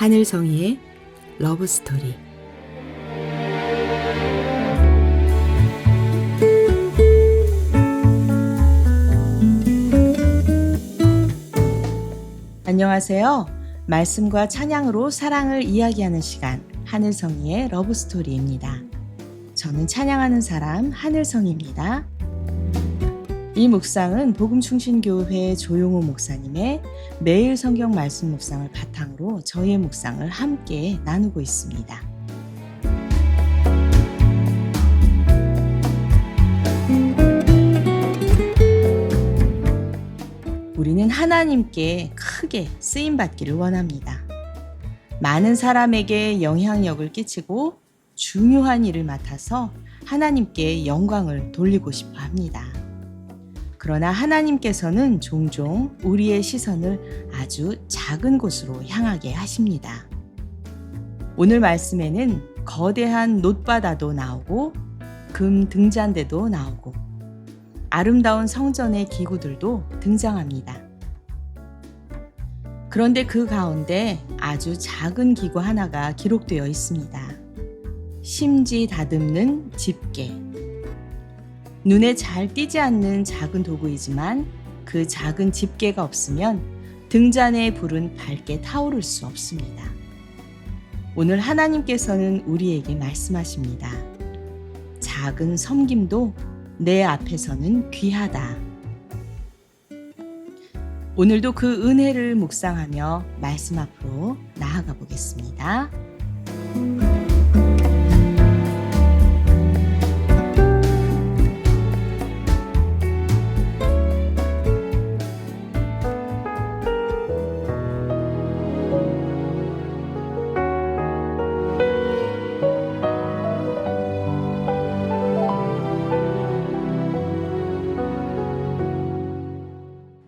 하늘성이의 러브스토리. 안녕하세요. 말씀과 찬양으로 사랑을 이야기하는 시간, 하늘성이의 러브스토리입니다. 저는 찬양하는 사람 하늘성입니다. 이 묵상은 복음충신교회 조용호 목사님의 매일 성경 말씀 묵상을 바탕으로 저희의 묵상을 함께 나누고 있습니다. 우리는 하나님께 크게 쓰임받기를 원합니다. 많은 사람에게 영향력을 끼치고 중요한 일을 맡아서 하나님께 영광을 돌리고 싶어 합니다. 그러나 하나님께서는 종종 우리의 시선을 아주 작은 곳으로 향하게 하십니다. 오늘 말씀에는 거대한 놋바다도 나오고 금 등잔대도 나오고 아름다운 성전의 기구들도 등장합니다. 그런데 그 가운데 아주 작은 기구 하나가 기록되어 있습니다. 심지 다듬는 집게. 눈에 잘 띄지 않는 작은 도구이지만 그 작은 집게가 없으면 등잔의 불은 밝게 타오를 수 없습니다. 오늘 하나님께서는 우리에게 말씀하십니다. 작은 섬김도 내 앞에서는 귀하다. 오늘도 그 은혜를 묵상하며 말씀 앞으로 나아가 보겠습니다.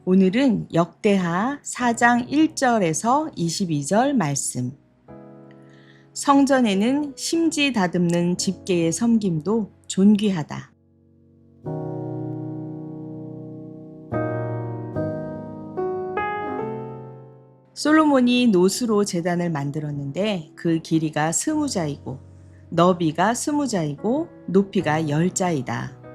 오늘은 역대하 4장 1절에서 22절 말씀. 성전에는 심지 다듬는 집게의 섬김도 존귀하다. 솔로몬이 놋으로 제단을 만들었는데 그 길이가 20자이고 너비가 20자이고 높이가 10자이다.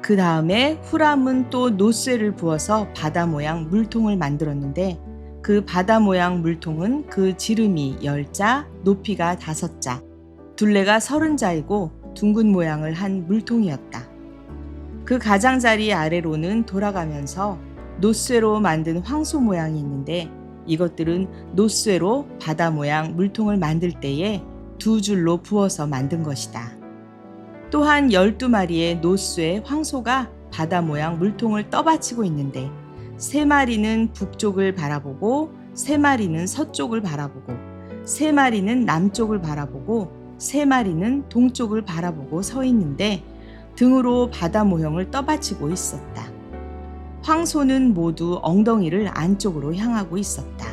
그 다음에 후람은 또 놋쇠를 부어서 바다 모양 물통을 만들었는데 그 바다 모양 물통은 그 지름이 10자, 높이가 5자, 둘레가 30자이고 둥근 모양을 한 물통이었다. 그 가장자리 아래로는 돌아가면서 놋쇠로 만든 황소 모양이 있는데 이것들은 놋쇠로 바다 모양 물통을 만들 때에 2줄로 부어서 만든 것이다. 또한 12마리의 놋쇠 황소가 바다 모양 물통을 떠받치고 있는데 3마리는 북쪽을 바라보고 3마리는 서쪽을 바라보고 3마리는 남쪽을 바라보고 3마리는 동쪽을 바라보고 서 있는데 등으로 바다 모형을 떠받치고 있었다. 황소는 모두 엉덩이를 안쪽으로 향하고 있었다.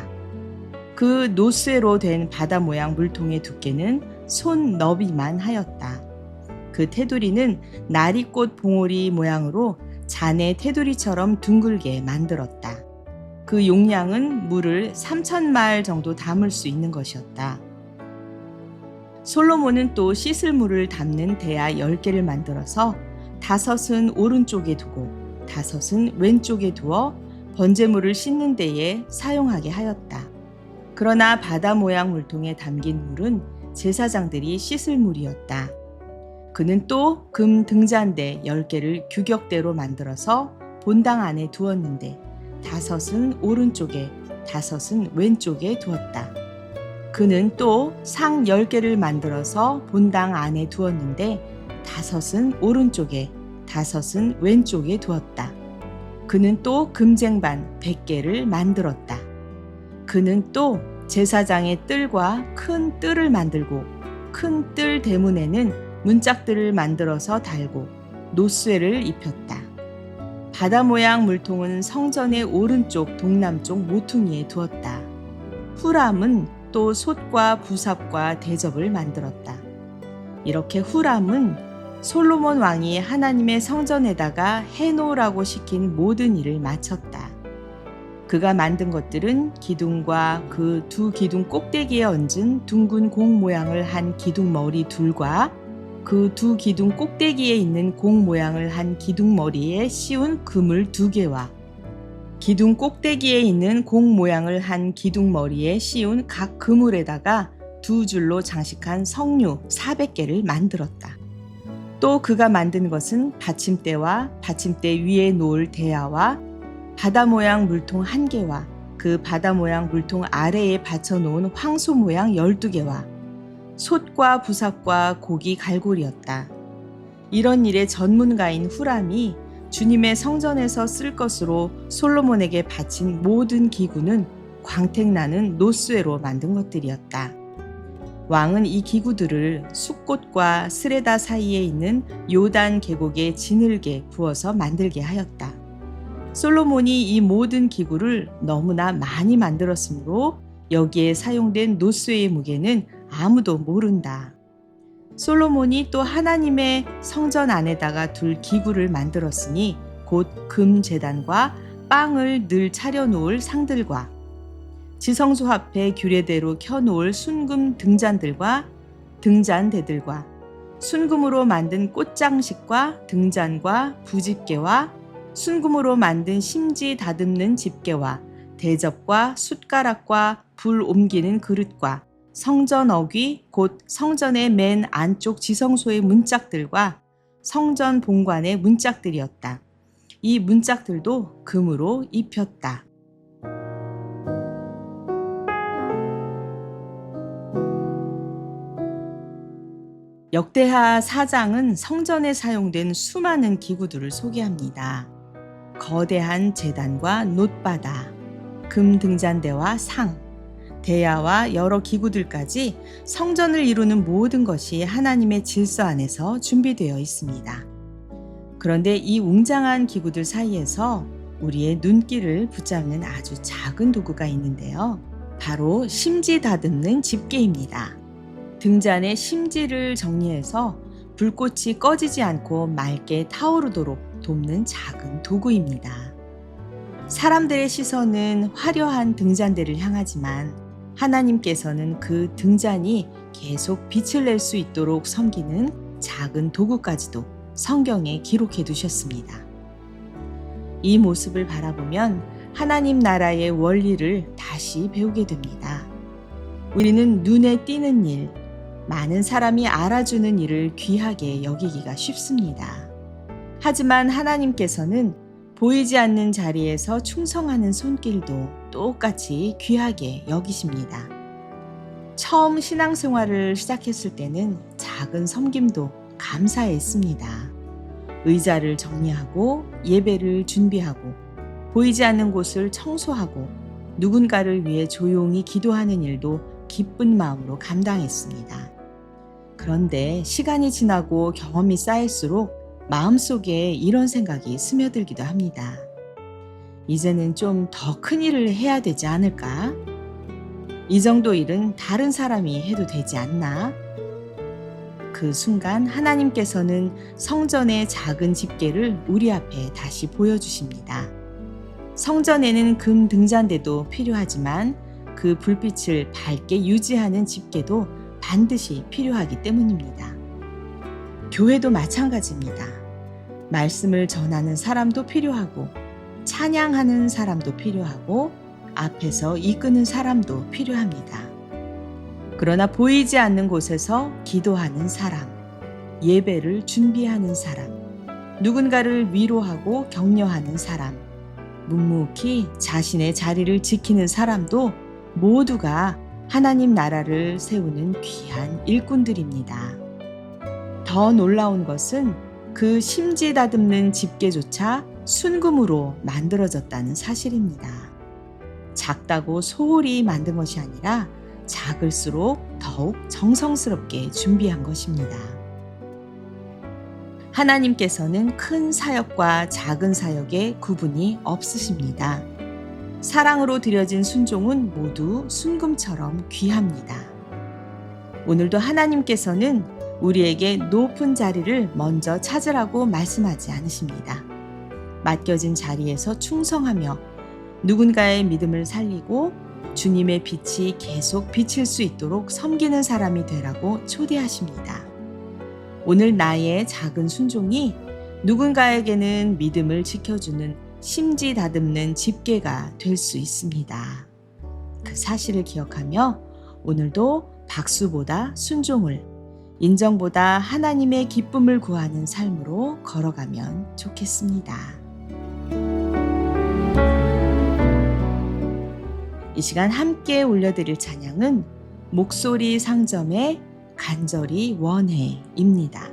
그 놋쇠로 된 바다 모양 물통의 두께는 손 너비만 하였다. 그 테두리는 나리꽃 봉오리 모양으로 잔의 테두리처럼 둥글게 만들었다. 그 용량은 물을 3,000말 정도 담을 수 있는 것이었다. 솔로몬은 또 씻을 물을 담는 대야 10개를 만들어서 5은 오른쪽에 두고 5은 왼쪽에 두어 번제물을 씻는 데에 사용하게 하였다. 그러나 바다 모양 물통에 담긴 물은 제사장들이 씻을 물이었다. 그는 또 금 등잔대 10개를 규격대로 만들어서 본당 안에 두었는데 5은 오른쪽에 5은 왼쪽에 두었다. 그는 또 상 10개를 만들어서 본당 안에 두었는데 5은 오른쪽에 5은 왼쪽에 두었다. 그는 또 금쟁반 100개를 만들었다. 그는 또 제사장의 뜰과 큰 뜰을 만들고 큰 뜰 대문에는 문짝들을 만들어서 달고 놋쇠를 입혔다. 바다 모양 물통은 성전의 오른쪽 동남쪽 모퉁이에 두었다. 후람은 또 솥과 부삽과 대접을 만들었다. 이렇게 후람은 솔로몬 왕이 하나님의 성전에다가 해놓으라고 시킨 모든 일을 마쳤다. 그가 만든 것들은 기둥과 그 두 기둥 꼭대기에 얹은 둥근 공 모양을 한 기둥 머리 둘과 그 두 기둥 꼭대기에 있는 공 모양을 한 기둥 머리에 씌운 그물 2개와 기둥 꼭대기에 있는 공 모양을 한 기둥 머리에 씌운 각 그물에다가 2줄로 장식한 석류 400개를 만들었다. 또 그가 만든 것은 받침대와 받침대 위에 놓을 대야와 바다 모양 물통 1개와 그 바다 모양 물통 아래에 받쳐놓은 황소 모양 12개와 솥과 부삭과 고기 갈고리였다. 이런 일에 전문가인 후람이 주님의 성전에서 쓸 것으로 솔로몬에게 바친 모든 기구는 광택나는 노스웨로 만든 것들이었다. 왕은 이 기구들을 숫꽃과 스레다 사이에 있는 요단 계곡에 지늘게 부어서 만들게 하였다. 솔로몬이 이 모든 기구를 너무나 많이 만들었으므로 여기에 사용된 노스웨의 무게는 아무도 모른다. 솔로몬이 또 하나님의 성전 안에다가 둘 기구를 만들었으니 곧 금 제단과 빵을 늘 차려놓을 상들과 지성소 앞에 규례대로 켜놓을 순금 등잔들과 등잔대들과 순금으로 만든 꽃장식과 등잔과 부집게와 순금으로 만든 심지 다듬는 집게와 대접과 숟가락과 불 옮기는 그릇과 성전 어귀 곧 성전의 맨 안쪽 지성소의 문짝들과 성전 본관의 문짝들이었다. 이 문짝들도 금으로 입혔다. 역대하 4장은 성전에 사용된 수많은 기구들을 소개합니다. 거대한 제단과 놋바다, 금 등잔대와 상, 대야와 여러 기구들까지 성전을 이루는 모든 것이 하나님의 질서 안에서 준비되어 있습니다. 그런데 이 웅장한 기구들 사이에서 우리의 눈길을 붙잡는 아주 작은 도구가 있는데요. 바로 심지 다듬는 집게입니다. 등잔의 심지를 정리해서 불꽃이 꺼지지 않고 맑게 타오르도록 돕는 작은 도구입니다. 사람들의 시선은 화려한 등잔대를 향하지만 하나님께서는 그 등잔이 계속 빛을 낼 수 있도록 섬기는 작은 도구까지도 성경에 기록해 두셨습니다. 이 모습을 바라보면 하나님 나라의 원리를 다시 배우게 됩니다. 우리는 눈에 띄는 일, 많은 사람이 알아주는 일을 귀하게 여기기가 쉽습니다. 하지만 하나님께서는 보이지 않는 자리에서 충성하는 손길도 똑같이 귀하게 여기십니다. 처음 신앙생활을 시작했을 때는 작은 섬김도 감사했습니다. 의자를 정리하고 예배를 준비하고 보이지 않는 곳을 청소하고 누군가를 위해 조용히 기도하는 일도 기쁜 마음으로 감당했습니다. 그런데 시간이 지나고 경험이 쌓일수록 마음속에 이런 생각이 스며들기도 합니다. 이제는 좀 더 큰 일을 해야 되지 않을까? 이 정도 일은 다른 사람이 해도 되지 않나? 그 순간 하나님께서는 성전의 작은 집게를 우리 앞에 다시 보여주십니다. 성전에는 금 등잔대도 필요하지만 그 불빛을 밝게 유지하는 집게도 반드시 필요하기 때문입니다. 교회도 마찬가지입니다. 말씀을 전하는 사람도 필요하고 찬양하는 사람도 필요하고 앞에서 이끄는 사람도 필요합니다. 그러나 보이지 않는 곳에서 기도하는 사람, 예배를 준비하는 사람, 누군가를 위로하고 격려하는 사람, 묵묵히 자신의 자리를 지키는 사람도 모두가 하나님 나라를 세우는 귀한 일꾼들입니다. 더 놀라운 것은 그 심지 다듬는 집게조차 순금으로 만들어졌다는 사실입니다. 작다고 소홀히 만든 것이 아니라 작을수록 더욱 정성스럽게 준비한 것입니다. 하나님께서는 큰 사역과 작은 사역의 구분이 없으십니다. 사랑으로 드려진 순종은 모두 순금처럼 귀합니다. 오늘도 하나님께서는 우리에게 높은 자리를 먼저 찾으라고 말씀하지 않으십니다. 맡겨진 자리에서 충성하며 누군가의 믿음을 살리고 주님의 빛이 계속 비칠 수 있도록 섬기는 사람이 되라고 초대하십니다. 오늘 나의 작은 순종이 누군가에게는 믿음을 지켜주는 심지 다듬는 집게가 될 수 있습니다. 그 사실을 기억하며 오늘도 박수보다 순종을, 인정보다 하나님의 기쁨을 구하는 삶으로 걸어가면 좋겠습니다. 이 시간 함께 올려드릴 찬양은 목소리 상점의 간절히 원해입니다.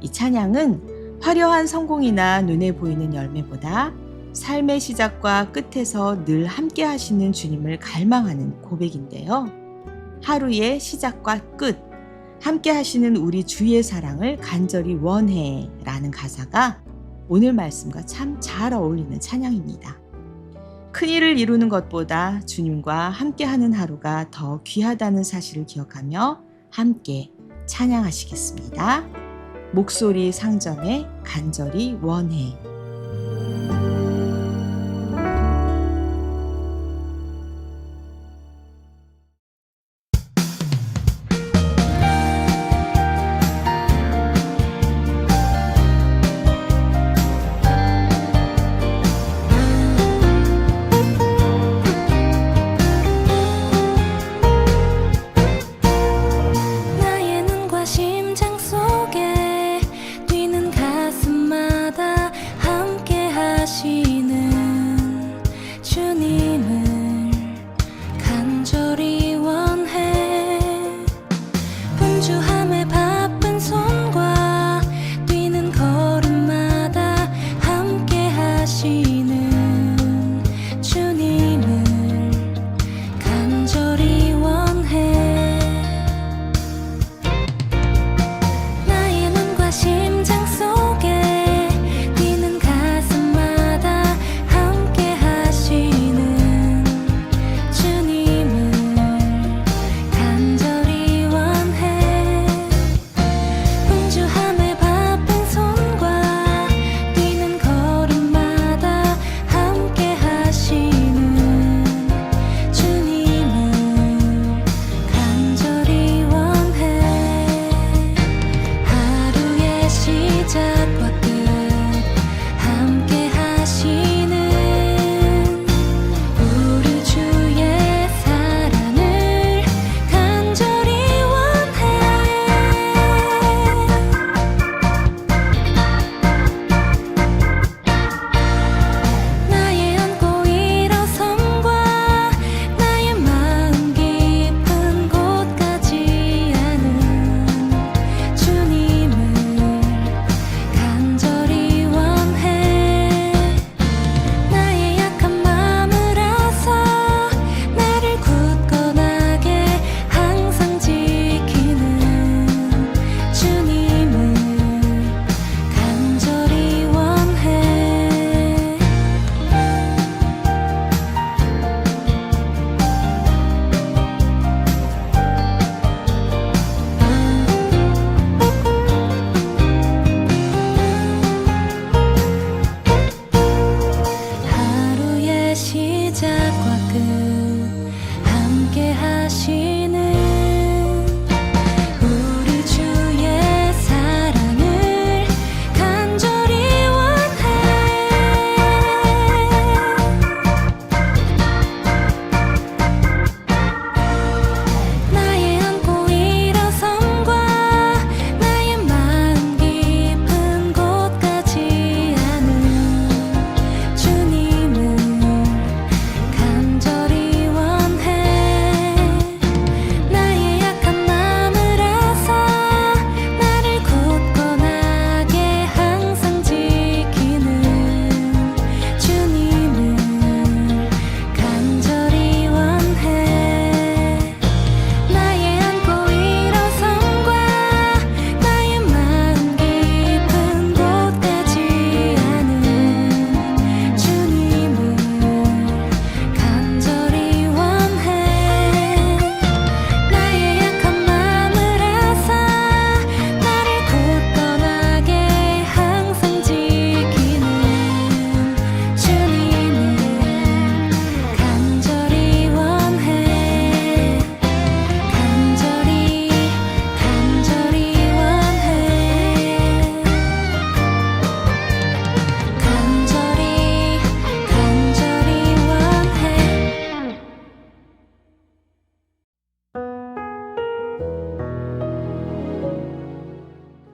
이 찬양은 화려한 성공이나 눈에 보이는 열매보다 삶의 시작과 끝에서 늘 함께 하시는 주님을 갈망하는 고백인데요. 하루의 시작과 끝, 함께 하시는 우리 주의 사랑을 간절히 원해 라는 가사가 오늘 말씀과 참 잘 어울리는 찬양입니다. 큰일을 이루는 것보다 주님과 함께하는 하루가 더 귀하다는 사실을 기억하며 함께 찬양하시겠습니다. 목소리 상점의 간절히 원해.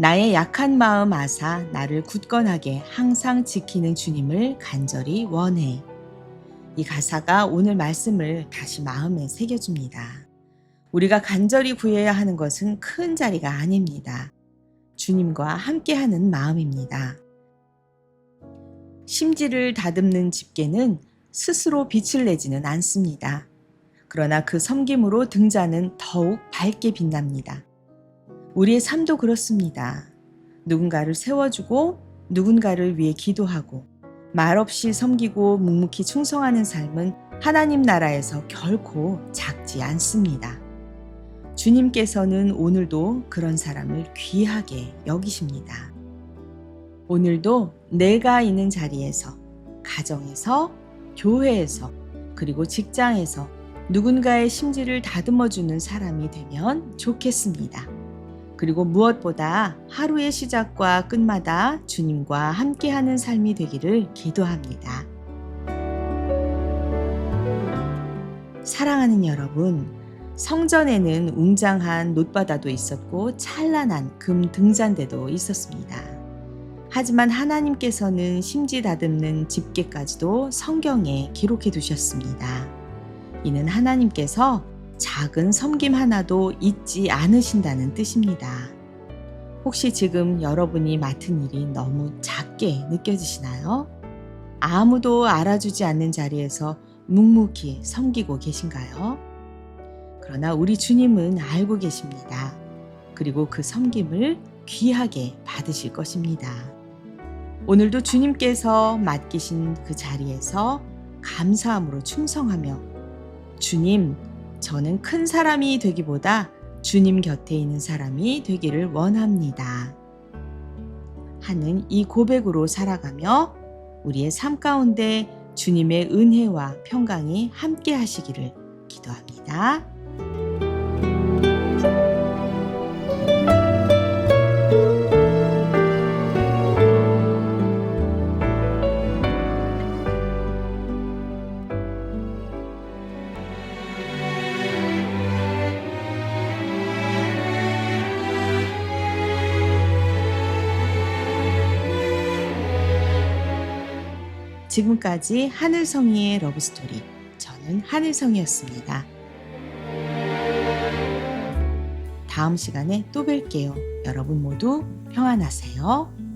나의 약한 마음 아사 나를 굳건하게 항상 지키는 주님을 간절히 원해. 이 가사가 오늘 말씀을 다시 마음에 새겨줍니다. 우리가 간절히 구해야 하는 것은 큰 자리가 아닙니다. 주님과 함께하는 마음입니다. 심지를 다듬는 집게는 스스로 빛을 내지는 않습니다. 그러나 그 섬김으로 등잔은 더욱 밝게 빛납니다. 우리의 삶도 그렇습니다. 누군가를 세워주고 누군가를 위해 기도하고 말없이 섬기고 묵묵히 충성하는 삶은 하나님 나라에서 결코 작지 않습니다. 주님께서는 오늘도 그런 사람을 귀하게 여기십니다. 오늘도 내가 있는 자리에서, 가정에서, 교회에서, 그리고 직장에서 누군가의 심지를 다듬어주는 사람이 되면 좋겠습니다. 그리고 무엇보다 하루의 시작과 끝마다 주님과 함께하는 삶이 되기를 기도합니다. 사랑하는 여러분, 성전에는 웅장한 놋바다도 있었고 찬란한 금 등잔대도 있었습니다. 하지만 하나님께서는 심지 다듬는 집게까지도 성경에 기록해 두셨습니다. 이는 하나님께서 작은 섬김 하나도 잊지 않으신다는 뜻입니다. 혹시 지금 여러분이 맡은 일이 너무 작게 느껴지시나요? 아무도 알아주지 않는 자리에서 묵묵히 섬기고 계신가요? 그러나 우리 주님은 알고 계십니다. 그리고 그 섬김을 귀하게 받으실 것입니다. 오늘도 주님께서 맡기신 그 자리에서 감사함으로 충성하며 주님, 저는 큰 사람이 되기보다 주님 곁에 있는 사람이 되기를 원합니다. 하는 이 고백으로 살아가며 우리의 삶 가운데 주님의 은혜와 평강이 함께 하시기를 기도합니다. 지금까지 하늘성이의 러브스토리, 저는 하늘성이었습니다. 다음 시간에 또 뵐게요. 여러분 모두 평안하세요.